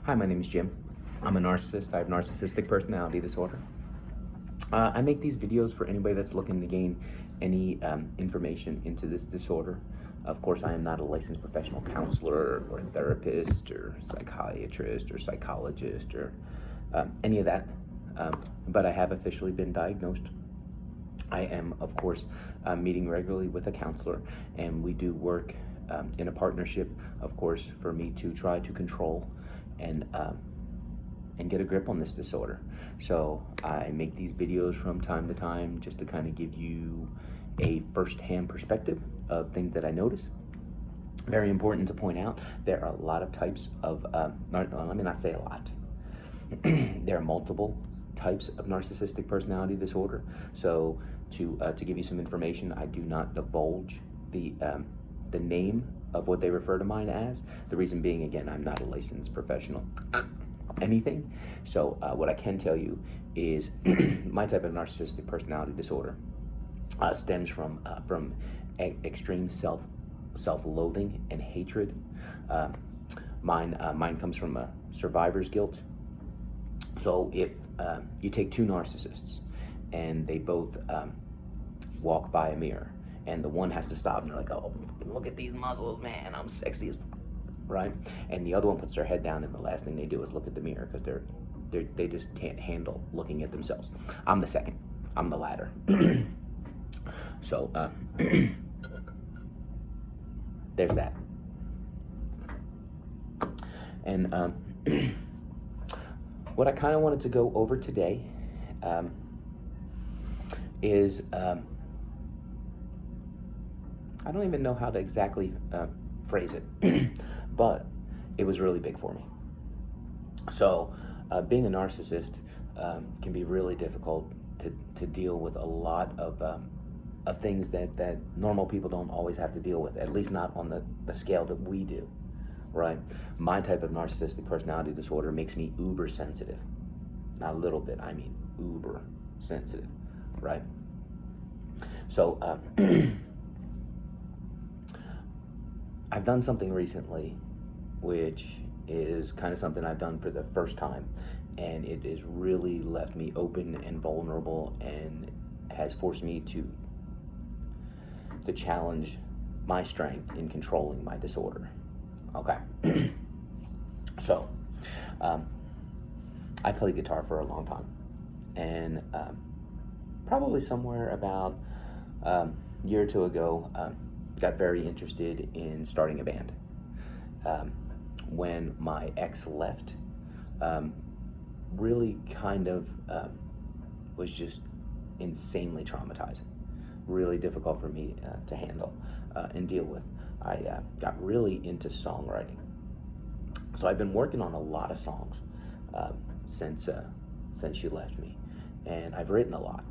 Hi, my name is Jim. I'm a narcissist. I have narcissistic personality disorder. I make these videos for anybody that's looking to gain any information into this disorder. Of course, I am not a licensed professional counselor or therapist or psychiatrist or psychologist or any of that, but I have officially been diagnosed. I am, of course, meeting regularly with a counselor, and we do work in a partnership, of course, for me to try to control and get a grip on this disorder. So I make these videos from time to time just to kind of give you a first-hand perspective of things that I notice. Very important to point out, there are a lot of types of, let me not say a lot. There are multiple types of narcissistic personality disorder. So to give you some information, I do not divulge the name of what they refer to mine as. The reason being, again, I'm not a licensed professional anything. So what I can tell you is my type of narcissistic personality disorder stems from extreme self-loathing and hatred. Mine comes from a survivor's guilt. So if you take two narcissists and they both walk by a mirror, and the one has to stop and they're like, oh, look at these muscles, man, I'm sexy as right? And the other one puts their head down, and the last thing they do is look at the mirror because they just can't handle looking at themselves. I'm the second. I'm the latter. So there's that. And what I kind of wanted to go over today is I don't even know how to exactly phrase it, but it was really big for me. So being a narcissist can be really difficult to deal with a lot of things that normal people don't always have to deal with, at least not on the scale that we do, right? My type of narcissistic personality disorder makes me uber sensitive. Not a little bit, I mean uber sensitive, right? So I've done something recently, which is kind of something I've done for the first time, and it has really left me open and vulnerable and has forced me to challenge my strength in controlling my disorder. Okay. So, I played guitar for a long time, and probably somewhere about a year or two ago, got very interested in starting a band. When my ex left, really kind of was just insanely traumatizing, really difficult for me to handle and deal with. I got really into songwriting. So I've been working on a lot of songs since she left me, and I've written a lot.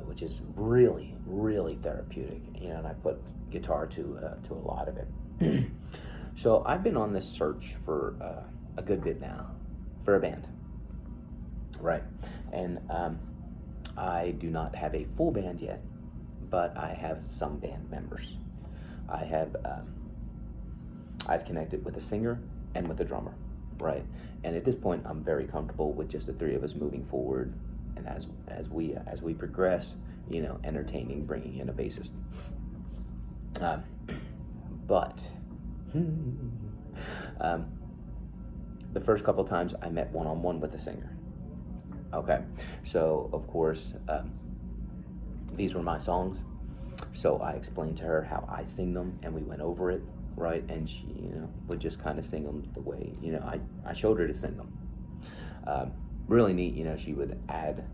Which is really, really therapeutic, and I put guitar to a lot of it. So I've been on this search for a good bit now for a band, right? And I do not have a full band yet, but I have some band members. I've connected with a singer and with a drummer, right? And at this point, I'm very comfortable with just the three of us moving forward. And as we progress, entertaining, bringing in a bassist. But the first couple times I met one-on-one with the singer. Okay, so of course these were my songs. So I explained to her how I sing them, and we went over it, right? And she, would just kind of sing them the way I showed her to sing them. Really neat, she would add,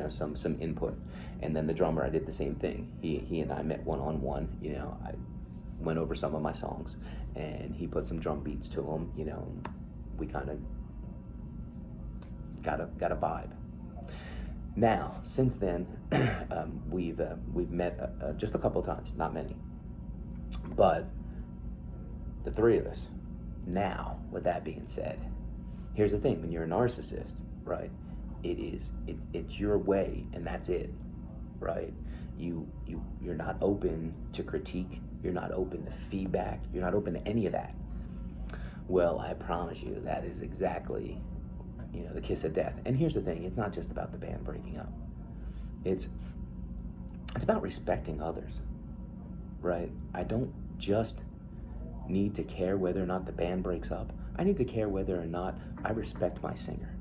some input. And then the drummer, I did the same thing. He and I met one-on-one, I went over some of my songs, and he put some drum beats to them, we kind of got a vibe. Now, since then, we've met just a couple of times, not many. But the three of us. Now, with that being said, here's the thing: when you're a narcissist, right? It's your way, and that's it, right? You're not open to critique. You're not open to feedback. You're not open to any of that. Well, I promise you that is exactly, the kiss of death. And here's the thing, it's not just about the band breaking up. It's about respecting others, right? I don't just need to care whether or not the band breaks up. I need to care whether or not I respect my singer.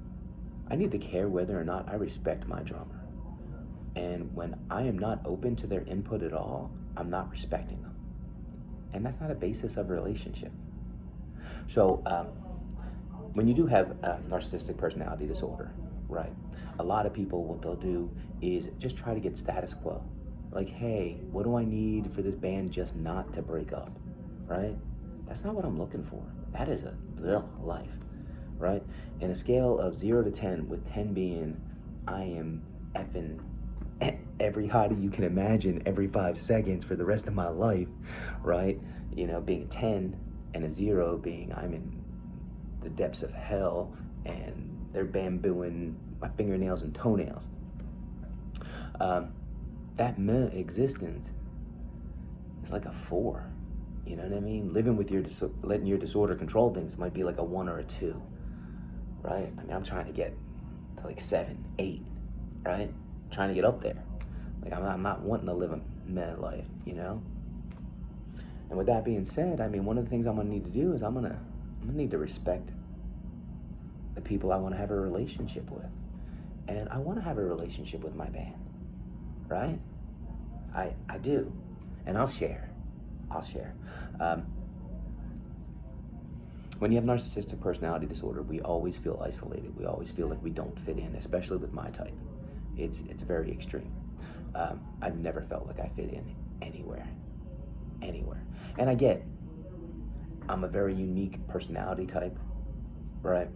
I need to care whether or not I respect my drummer. And when I am not open to their input at all, I'm not respecting them. And that's not a basis of a relationship. So when you do have a narcissistic personality disorder, right, a lot of people, what they'll do is just try to get status quo. Like, hey, what do I need for this band just not to break up, right? That's not what I'm looking for. That is a life, right? In a scale of 0 to 10, with 10 being I am effing every hottie you can imagine every 5 seconds for the rest of my life, right? Being a 10 and a 0 being I'm in the depths of hell and they're bambooing my fingernails and toenails. That meh existence is like a 4. You know what I mean? Living with letting your disorder control things might be like a 1 or a 2, right? I mean, I'm trying to get to like 7, 8, right? Trying to get up there. Like, I'm not wanting to live a meh life, And with that being said, I mean, one of the things I'm gonna need to do is I'm gonna need to respect the people I want to have a relationship with, and I want to have a relationship with my band, right? I do, and I'll share. When you have narcissistic personality disorder, we always feel isolated. We always feel like we don't fit in, especially with my type. It's very extreme. I've never felt like I fit in anywhere. And I get, I'm a very unique personality type, right?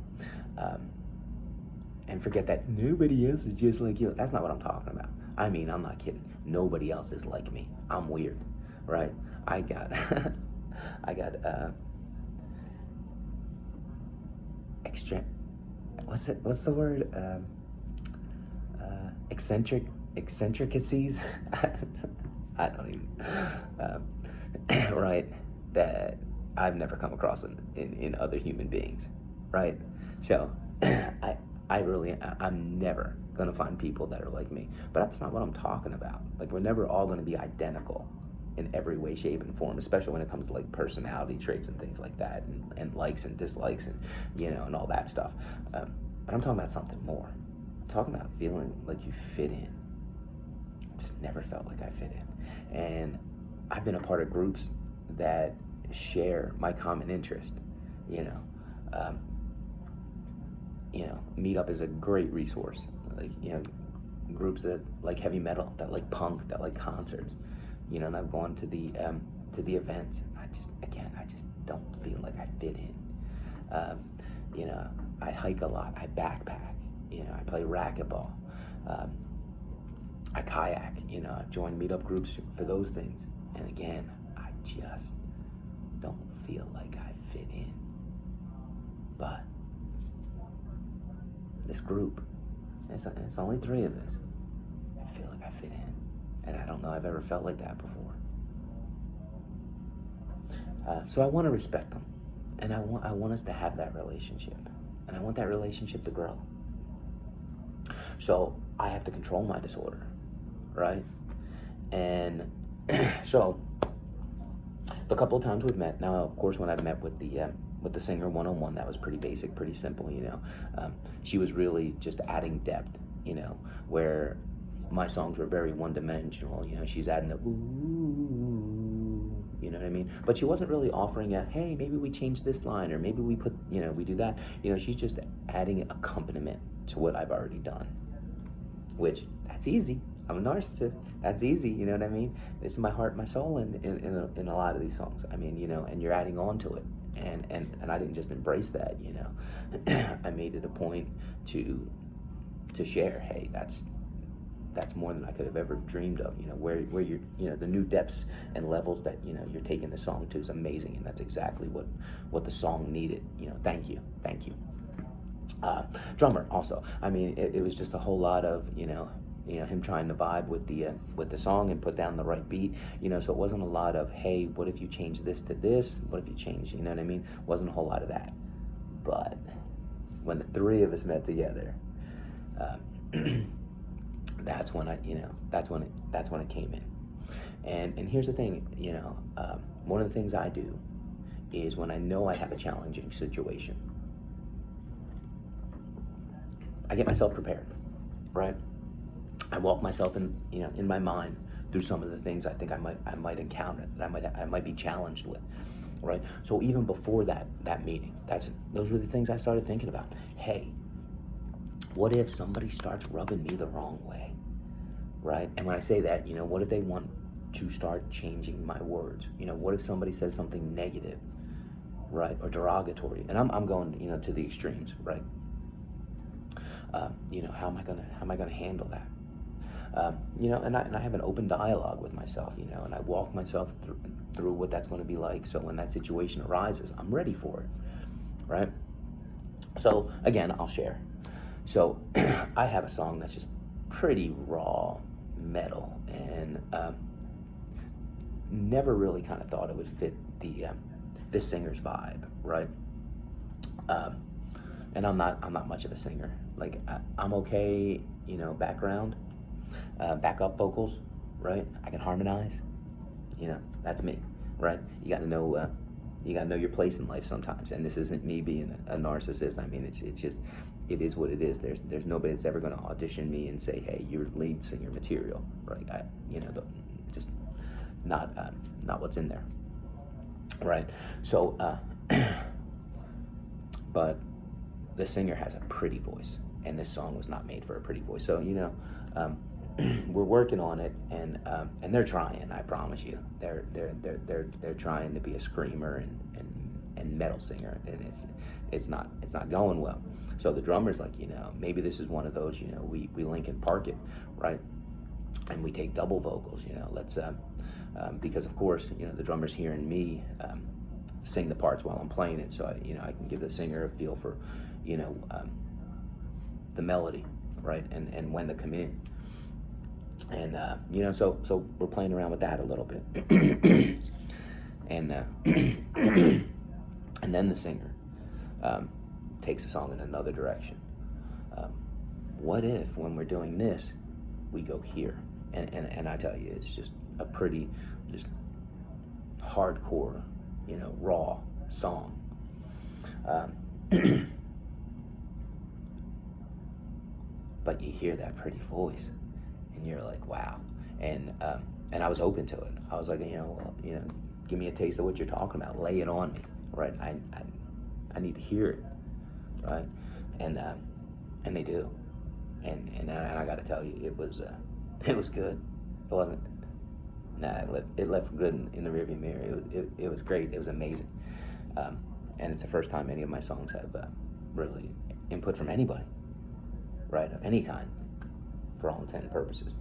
And forget that nobody else is just like you. That's not what I'm talking about. I mean, I'm not kidding. Nobody else is like me. I'm weird, right? I got extra, what's the word? Eccentricities? I don't even, right? That I've never come across in other human beings, right? So I'm never gonna find people that are like me, but that's not what I'm talking about. Like, we're never all gonna be identical in every way, shape, and form, especially when it comes to like personality traits and things like that, and likes and dislikes, and and all that stuff. But I'm talking about something more. I'm talking about feeling like you fit in. Just never felt like I fit in, and I've been a part of groups that share my common interest. Meetup is a great resource. Like, groups that like heavy metal, that like punk, that like concerts. And I've gone to the events. I just don't feel like I fit in. I hike a lot. I backpack. I play racquetball. I kayak. I've joined meetup groups for those things. And again, I just don't feel like I fit in. But this group, it's only 3 of us. I feel like I fit in. And I don't know I've ever felt like that before. So I want to respect them. And I want us to have that relationship. And I want that relationship to grow. So I have to control my disorder, right? And so the couple of times we've met, now of course when I've met with the singer one-on-one, that was pretty basic, pretty simple, She was really just adding depth, where my songs were very one-dimensional. She's adding the ooh, you know what I mean? But she wasn't really offering a, hey, maybe we change this line, or maybe we put, we do that. She's just adding accompaniment to what I've already done, which, that's easy. I'm a narcissist. That's easy, you know what I mean? This is my heart, my soul in a lot of these songs. I mean, and you're adding on to it. And I didn't just embrace that, I made it a point to share, hey, that's more than I could have ever dreamed of, where you're, the new depths and levels that, you're taking the song to is amazing. And that's exactly what the song needed. Thank you. Drummer also, I mean, it was just a whole lot of, him trying to vibe with the song and put down the right beat. So it wasn't a lot of, hey, what if you change this to this? What if you change, you know what I mean? Wasn't a whole lot of that. But when the three of us met together, that's when that's when it came in. And here's the thing, one of the things I do is when I know I have a challenging situation, I get myself prepared, right? I walk myself in my mind through some of the things I think I might encounter, that I might be challenged with, right? So even before that meeting, those were the things I started thinking about. Hey, what if somebody starts rubbing me the wrong way, right? And when I say that, what if they want to start changing my words? What if somebody says something negative, right, or derogatory? And I'm going, to the extremes, right? How am I gonna handle that? And I have an open dialogue with myself, and I walk myself through what that's going to be like. So when that situation arises, I'm ready for it, right? So again, I'll share. So I have a song that's just pretty raw metal, and never really kind of thought it would fit this singer's vibe, right? And I'm not much of a singer. Like I'm okay, background, backup vocals, right? I can harmonize, that's me, right? You got to know your place in life sometimes. And this isn't me being a narcissist. I mean, it's just, it is what it is. There's nobody that's ever going to audition me and say, hey, you're lead singer material, right? Just not what's in there, right? So, but the singer has a pretty voice, and this song was not made for a pretty voice. So we're working on it, and they're trying. I promise you, they're trying to be a screamer and metal singer, and it's not going well. So the drummer's like, maybe this is one of those, we Linkin Park it, right? And we take double vocals, let's because of course, the drummer's hearing me sing the parts while I'm playing it, so I can give the singer a feel for, the melody, right, and when to come in, and so we're playing around with that a little bit, and and then the singer takes the song in another direction. What if when we're doing this, we go here? And I tell you, it's just a pretty, just hardcore, raw song. But you hear that pretty voice, and you're like, wow. And I was open to it. I was like, give me a taste of what you're talking about. Lay it on me, right? I need to hear it, right? And they do. And I got to tell you, it was good. It wasn't. Nah, it left good in the rearview mirror. It was great. It was amazing. And it's the first time any of my songs have really input from anybody, right, of any kind, for all intent and purposes.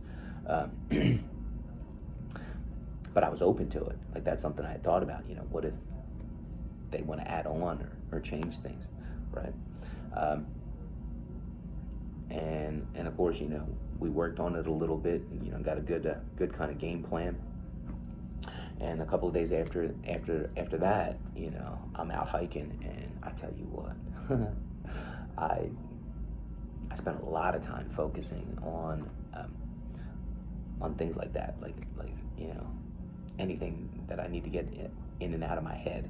But I was open to it. Like, that's something I had thought about. What if they want to add on or change things, right? And of course, we worked on it a little bit, and got a good kind of game plan. And a couple of days after that, I'm out hiking, and I tell you what, I spent a lot of time focusing on things like that, like anything that I need to get in and out of my head.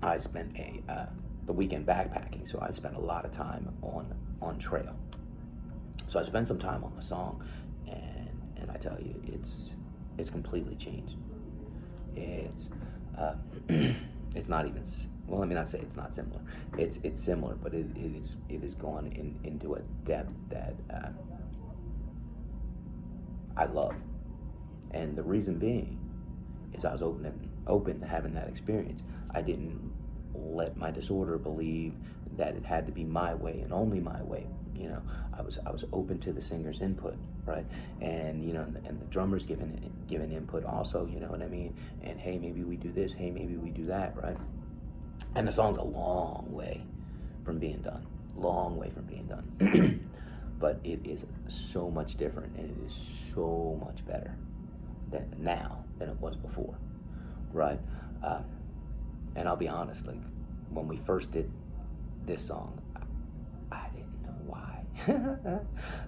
I spent the weekend backpacking, so I spent a lot of time on trail. So I spent some time on the song, and I tell you, it's completely changed. It's not even, well, let me not say it's not similar. It's similar, but it is gone into a depth that I love. And the reason being is I was open to having that experience. I didn't let my disorder believe that it had to be my way and only my way. I was open to the singer's input, right? And and the drummer's giving input also, you know what I mean? And hey, maybe we do this, hey, maybe we do that, right? And the song's a long way from being done. but it is so much different, and it is so much better now than it was before, right? And I'll be honest, like when we first did this song, I didn't know why.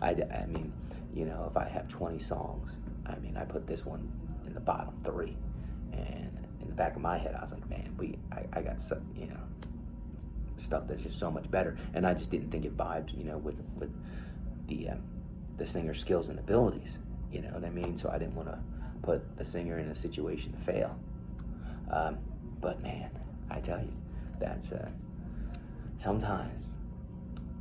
I mean, you know, if I have 20 songs, I mean, I put this one in the bottom 3, and in the back of my head, I was like, man, I got some, you know, stuff that's just so much better, and I just didn't think it vibed, you know, with the singer's skills and abilities, you know what I mean? So I didn't want to put the singer in a situation to fail. But man, I tell you, that's sometimes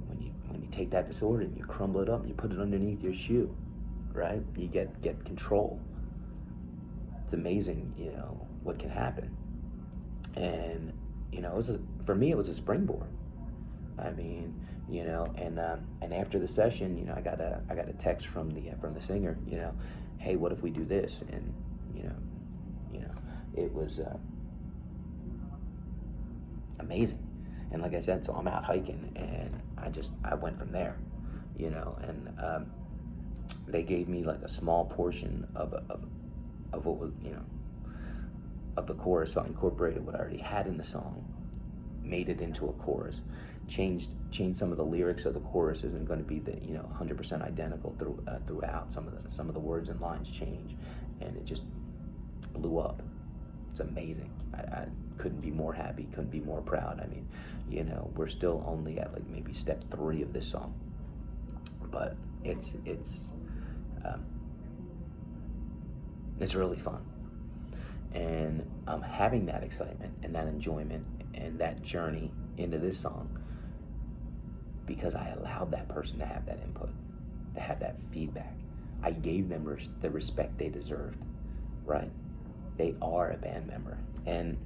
when you take that disorder and you crumble it up and you put it underneath your shoe, right? You get control. It's amazing, you know, what can happen. And you know, for me, it was a springboard. I mean, you know, and after the session, you know, I got a text from the singer, you know, hey, what if we do this? And you know, it was amazing. And like I said, so I'm out hiking, and I went from there, you know, and they gave me like a small portion of what was, you know, of the chorus. So I incorporated what I already had in the song, made it into a chorus, changed some of the lyrics, so the chorus isn't going to be 100% identical throughout. Some of the words and lines change, and it just blew up. It's amazing. I couldn't be more happy, couldn't be more proud. I mean, you know, we're still only at like maybe step 3 of this song, but it's really fun. And I'm having that excitement and that enjoyment and that journey into this song because I allowed that person to have that input, to have that feedback. I gave them the respect they deserved, right? They are a band member. And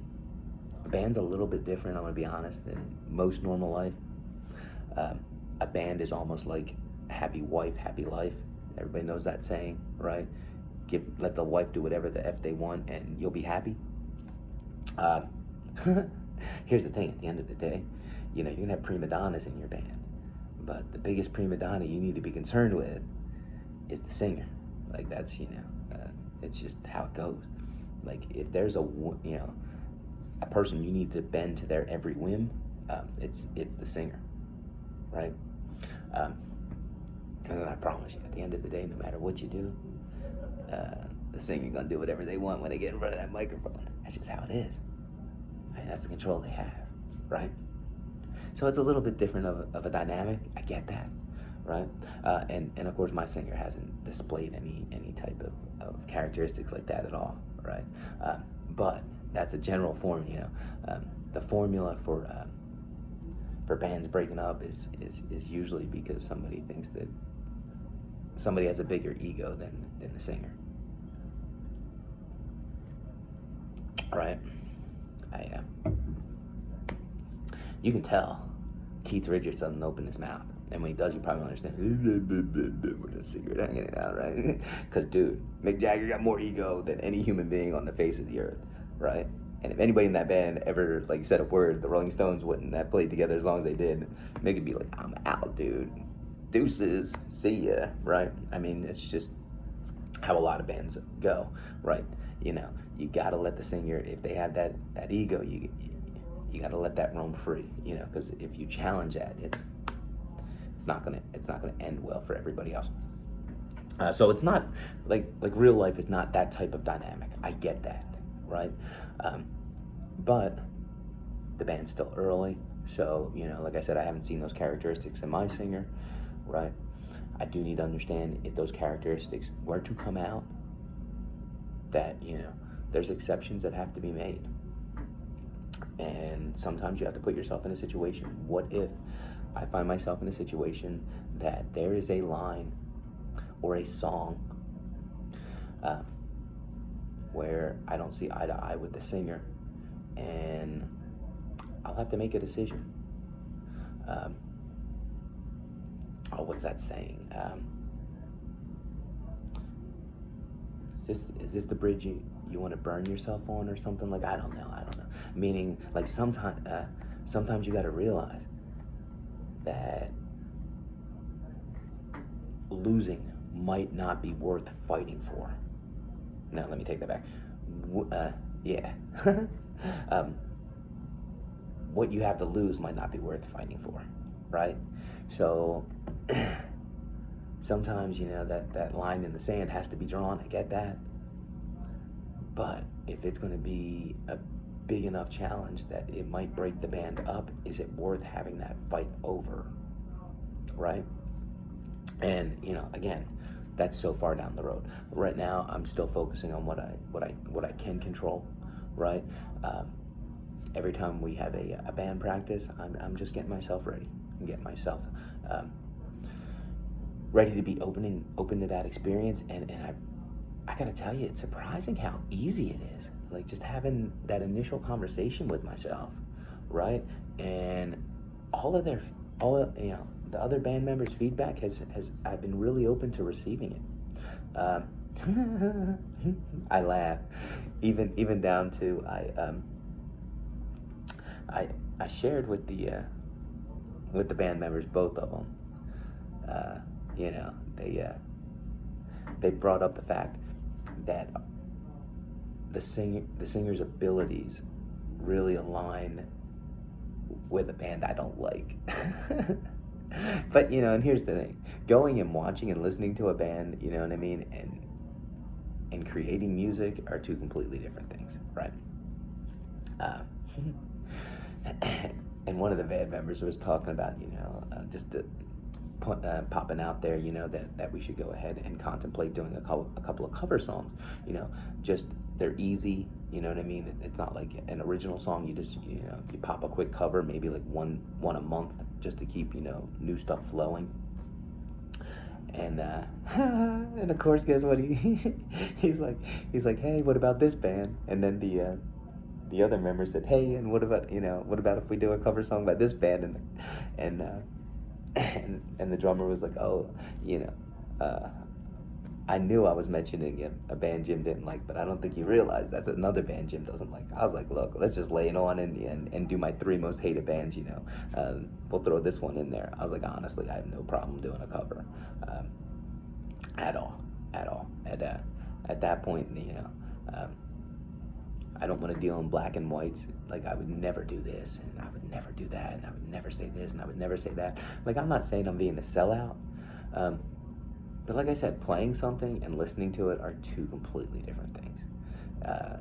a band's a little bit different, I'm going to be honest, than most normal life. A band is almost like a happy wife, happy life. Everybody knows that saying, right? Let the wife do whatever the F they want and you'll be happy. Here's the thing, at the end of the day, you know, you're gonna have prima donnas in your band, but the biggest prima donna you need to be concerned with is the singer. Like that's, you know, it's just how it goes. Like if there's a person you need to bend to their every whim, it's the singer, right? And I promise you, at the end of the day, no matter what you do, the singer gonna do whatever they want when they get in front of that microphone. That's just how it is. And that's the control they have, right? So it's a little bit different of a dynamic. I get that, right? And of course, my singer hasn't displayed any type of characteristics like that at all, right? But that's a general form, you know. The formula for bands breaking up is usually because somebody thinks that somebody has a bigger ego than the singer. Right? You can tell Keith Richards doesn't open his mouth. And when he does, you probably don't understand. With a cigarette hanging it out, right? Because, dude, Mick Jagger got more ego than any human being on the face of the earth, right? And if anybody in that band ever, like, said a word, the Rolling Stones wouldn't have played together as long as they did. Mick would be like, I'm out, dude. Deuces, see ya, right? I mean, it's just how a lot of bands go, right? You know, you gotta let the singer, if they have that ego, you gotta let that roam free, you know, because if you challenge that, it's not gonna end well for everybody else. So it's not like real life is not that type of dynamic. I get that, right? But the band's still early, so you know, like I said, I haven't seen those characteristics in my singer, right? I do need to understand if those characteristics were to come out, that, you know, there's exceptions that have to be made. And sometimes you have to put yourself in a situation. What if I find myself in a situation that there is a line or a song where I don't see eye to eye with the singer, and I'll have to make a decision. What's that saying? Is this the bridge you want to burn yourself on, or something? Like, I don't know. Meaning, like, sometimes you got to realize that losing might not be worth fighting for. No, let me take that back. Yeah. What you have to lose might not be worth fighting for, right? So sometimes, that line in the sand has to be drawn. I get that. But if it's going to be a big enough challenge that it might break the band up, is it worth having that fight over, right? And, again, that's so far down the road. Right now, I'm still focusing on what I can control, right? Every time we have a band practice, I'm just getting myself ready. I'm getting myself ready to be open to that experience. And I gotta tell you, it's surprising how easy it is. Like just having that initial conversation with myself, right? And the other band members' feedback has I've been really open to receiving it. I laugh, even down to I shared with the band members, both of them. They brought up the fact that the singer's abilities really align with a band I don't like. But and here's the thing: going and watching and listening to a band, you know what I mean, and creating music are two completely different things, right? And one of the band members was talking about, popping out there, that we should go ahead and contemplate doing a couple of cover songs. Just they're easy. You know what I mean? It's not like an original song. You just you pop a quick cover, maybe like one a month, just to keep new stuff flowing. And and of course, guess what? He's like, hey, what about this band? And then the other member said, hey, and what about if we do a cover song by this band? And the drummer was like, oh, I knew I was mentioning a band Jim didn't like, but I don't think you realize that's another band Jim doesn't like. I was like, look, let's just lay it on and do my 3 most hated bands, we'll throw this one in there. I was like, honestly, I have no problem doing a cover, at all. At that point, I don't want to deal in black and whites. Like, I would never do this, and I would never do that, and I would never say this, and I would never say that. Like, I'm not saying I'm being a sellout, but like I said, playing something and listening to it are two completely different things.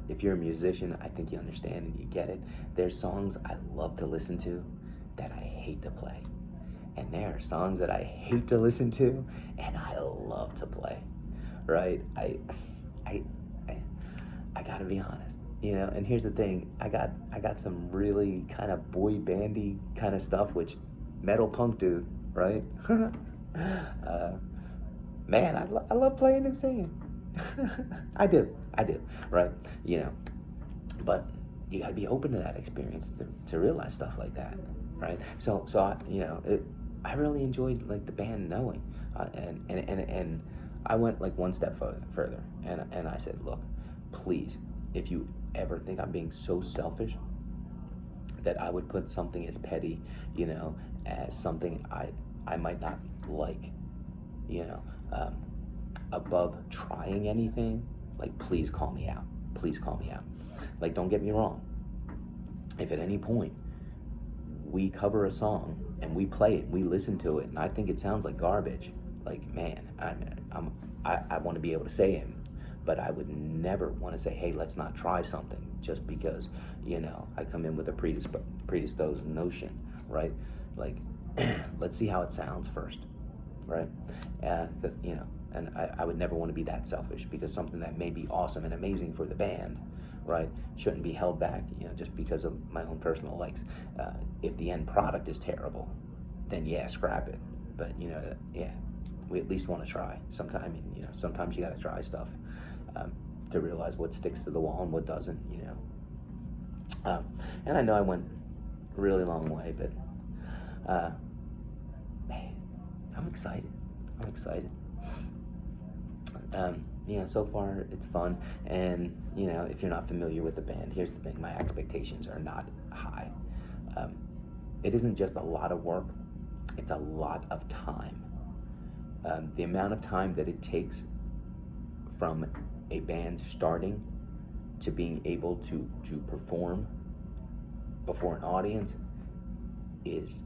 If you're a musician, I think you understand and you get it. There's songs I love to listen to that I hate to play. And there are songs that I hate to listen to and I love to play, right? I gotta be honest, and here's the thing, I got some really kind of boy bandy kind of stuff, which metal punk dude, right? Man, I love playing and singing. I do, right? But you gotta be open to that experience to realize stuff like that, right? So I really enjoyed like the band knowing, and I went like one step further, and I said, look, please, if you ever think I'm being so selfish that I would put something as petty, as something I might not like, above trying anything, like, please call me out. Like, don't get me wrong. If at any point we cover a song and we play it, we listen to it, and I think it sounds like garbage, like, man, I want to be able to say it, but I would never want to say, hey, let's not try something just because, I come in with a predisposed notion, right? Like, let's see how it sounds first, right? And I would never want to be that selfish, because something that may be awesome and amazing for the band, right, shouldn't be held back, just because of my own personal likes. If the end product is terrible, then yeah, scrap it. But, we at least want to try. Sometimes you got to try stuff to realize what sticks to the wall and what doesn't, And I know I went a really long way, but, man, I'm excited. So far it's fun, and if you're not familiar with the band, here's the thing: my expectations are not high. It isn't just a lot of work; it's a lot of time. The amount of time that it takes from a band starting to being able to perform before an audience is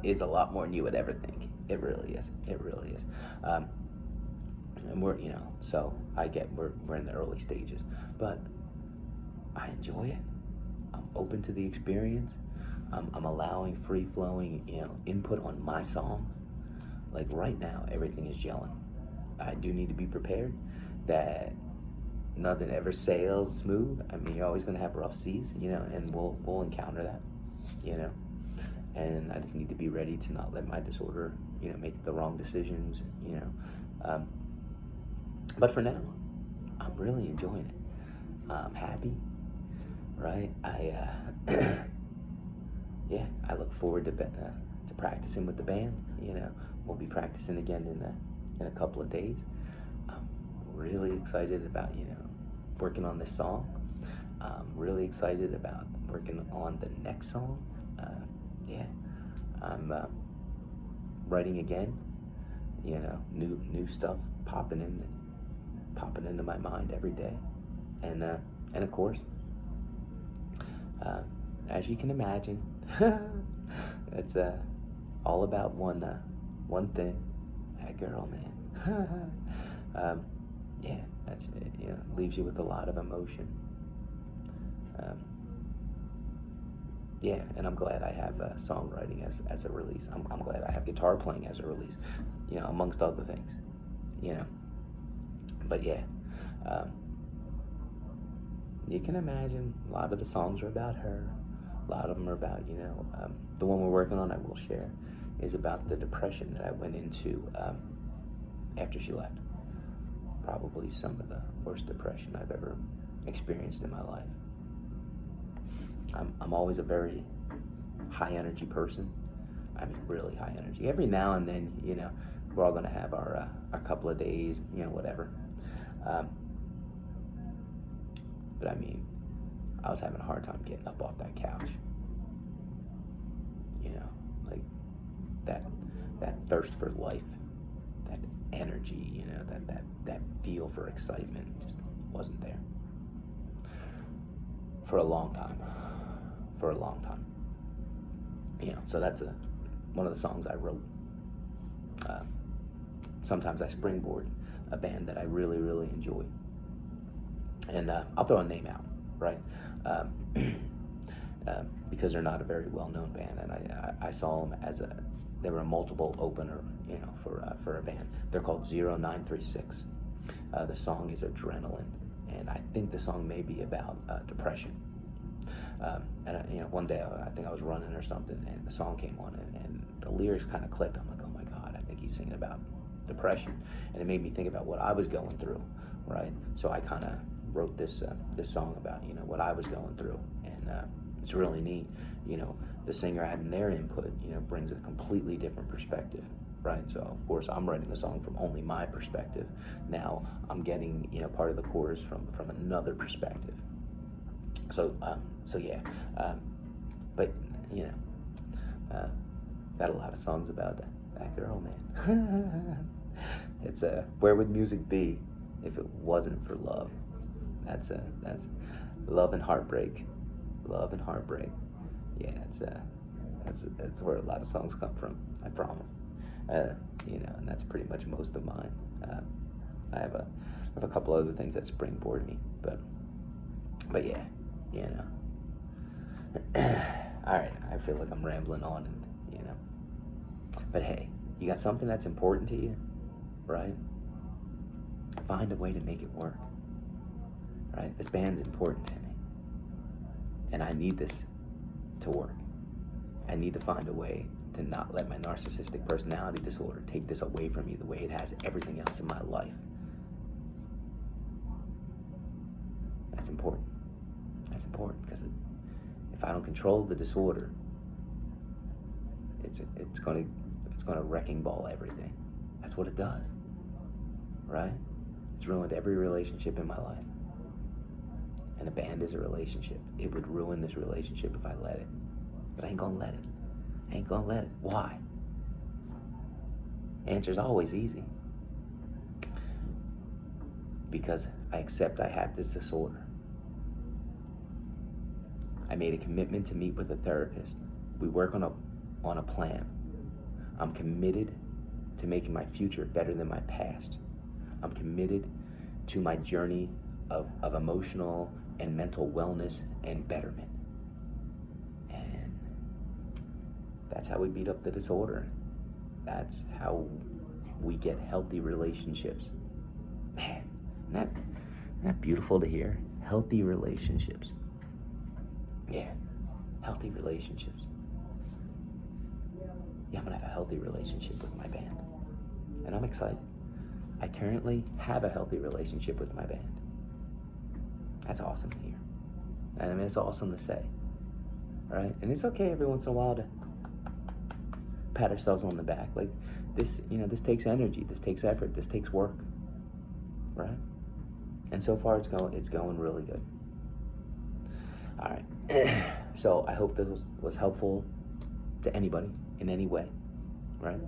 a lot more than you would ever think. It really is. It really is. And we're, so I get we're in the early stages, but I enjoy it. I'm open to the experience. I'm allowing free flowing, input on my songs. Like right now, everything is gelling. I do need to be prepared that nothing ever sails smooth. I mean, you're always going to have rough seas, and we'll encounter that, and I just need to be ready to not let my disorder, make the wrong decisions, but for now, I'm really enjoying it. I'm happy, right? I look forward to practicing with the band. We'll be practicing again in a couple of days. I'm really excited about working on this song. I'm really excited about working on the next song. I'm writing again. New stuff popping into my mind every day, and of course, as you can imagine, it's all about one thing. That girl, man. That's leaves you with a lot of emotion. And I'm glad I have songwriting as a release. I'm glad I have guitar playing as a release, amongst other things, But you can imagine a lot of the songs are about her. A lot of them are about, the one we're working on, I will share, is about the depression that I went into after she left. Probably some of the worst depression I've ever experienced in my life. I'm always a very high energy person. I mean, really high energy. Every now and then, we're all gonna have our couple of days, whatever. But I mean, I was having a hard time getting up off that couch. Like that thirst for life, that energy, that feel for excitement just wasn't there for a long time. So that's one of the songs I wrote. Sometimes I springboard a band that I really, really enjoy. And I'll throw a name out, right? Because they're not a very well-known band, and I saw them they were a multiple opener, for a band. They're called 0936. The song is Adrenaline, and I think the song may be about depression. And one day I think I was running or something, and the song came on, and the lyrics kind of clicked. I'm like, oh my God, I think he's singing about depression, and it made me think about what I was going through, right? So I kind of wrote this song about what I was going through, and it's really neat. The singer adding their input, brings a completely different perspective, right? So of course I'm writing the song from only my perspective. Now I'm getting part of the chorus from another perspective. So but got a lot of songs about that girl, man. It's where would music be if it wasn't for love? That's love and heartbreak. Yeah, that's where a lot of songs come from. I promise. And that's pretty much most of mine. I have a couple other things that springboard me, but yeah, All right, I feel like I'm rambling on, and but hey, you got something that's important to you, right? Find a way to make it work. Right? This band's important to me, and I need this to work. I need to find a way to not let my narcissistic personality disorder take this away from me the way it has everything else in my life. That's important. That's important because if I don't control the disorder, it's gonna wrecking ball everything. That's what it does, right? It's ruined every relationship in my life. And a band is a relationship. It would ruin this relationship if I let it. But I ain't gonna let it. Why? Answer's always easy. Because I accept I have this disorder. I made a commitment to meet with a therapist. We work on a plan. I'm committed to making my future better than my past. I'm committed to my journey of emotional and mental wellness and betterment. And that's how we beat up the disorder. That's how we get healthy relationships. Man, isn't that beautiful to hear? Healthy relationships. Yeah, healthy relationships. Yeah, I'm gonna have a healthy relationship with my band. And I'm excited. I currently have a healthy relationship with my band. That's awesome to hear. And I mean, it's awesome to say, right? And it's okay every once in a while to pat ourselves on the back. Like this, this takes energy, this takes effort, this takes work, right? And so far it's going really good. All right. So I hope this was helpful to anybody in any way, right?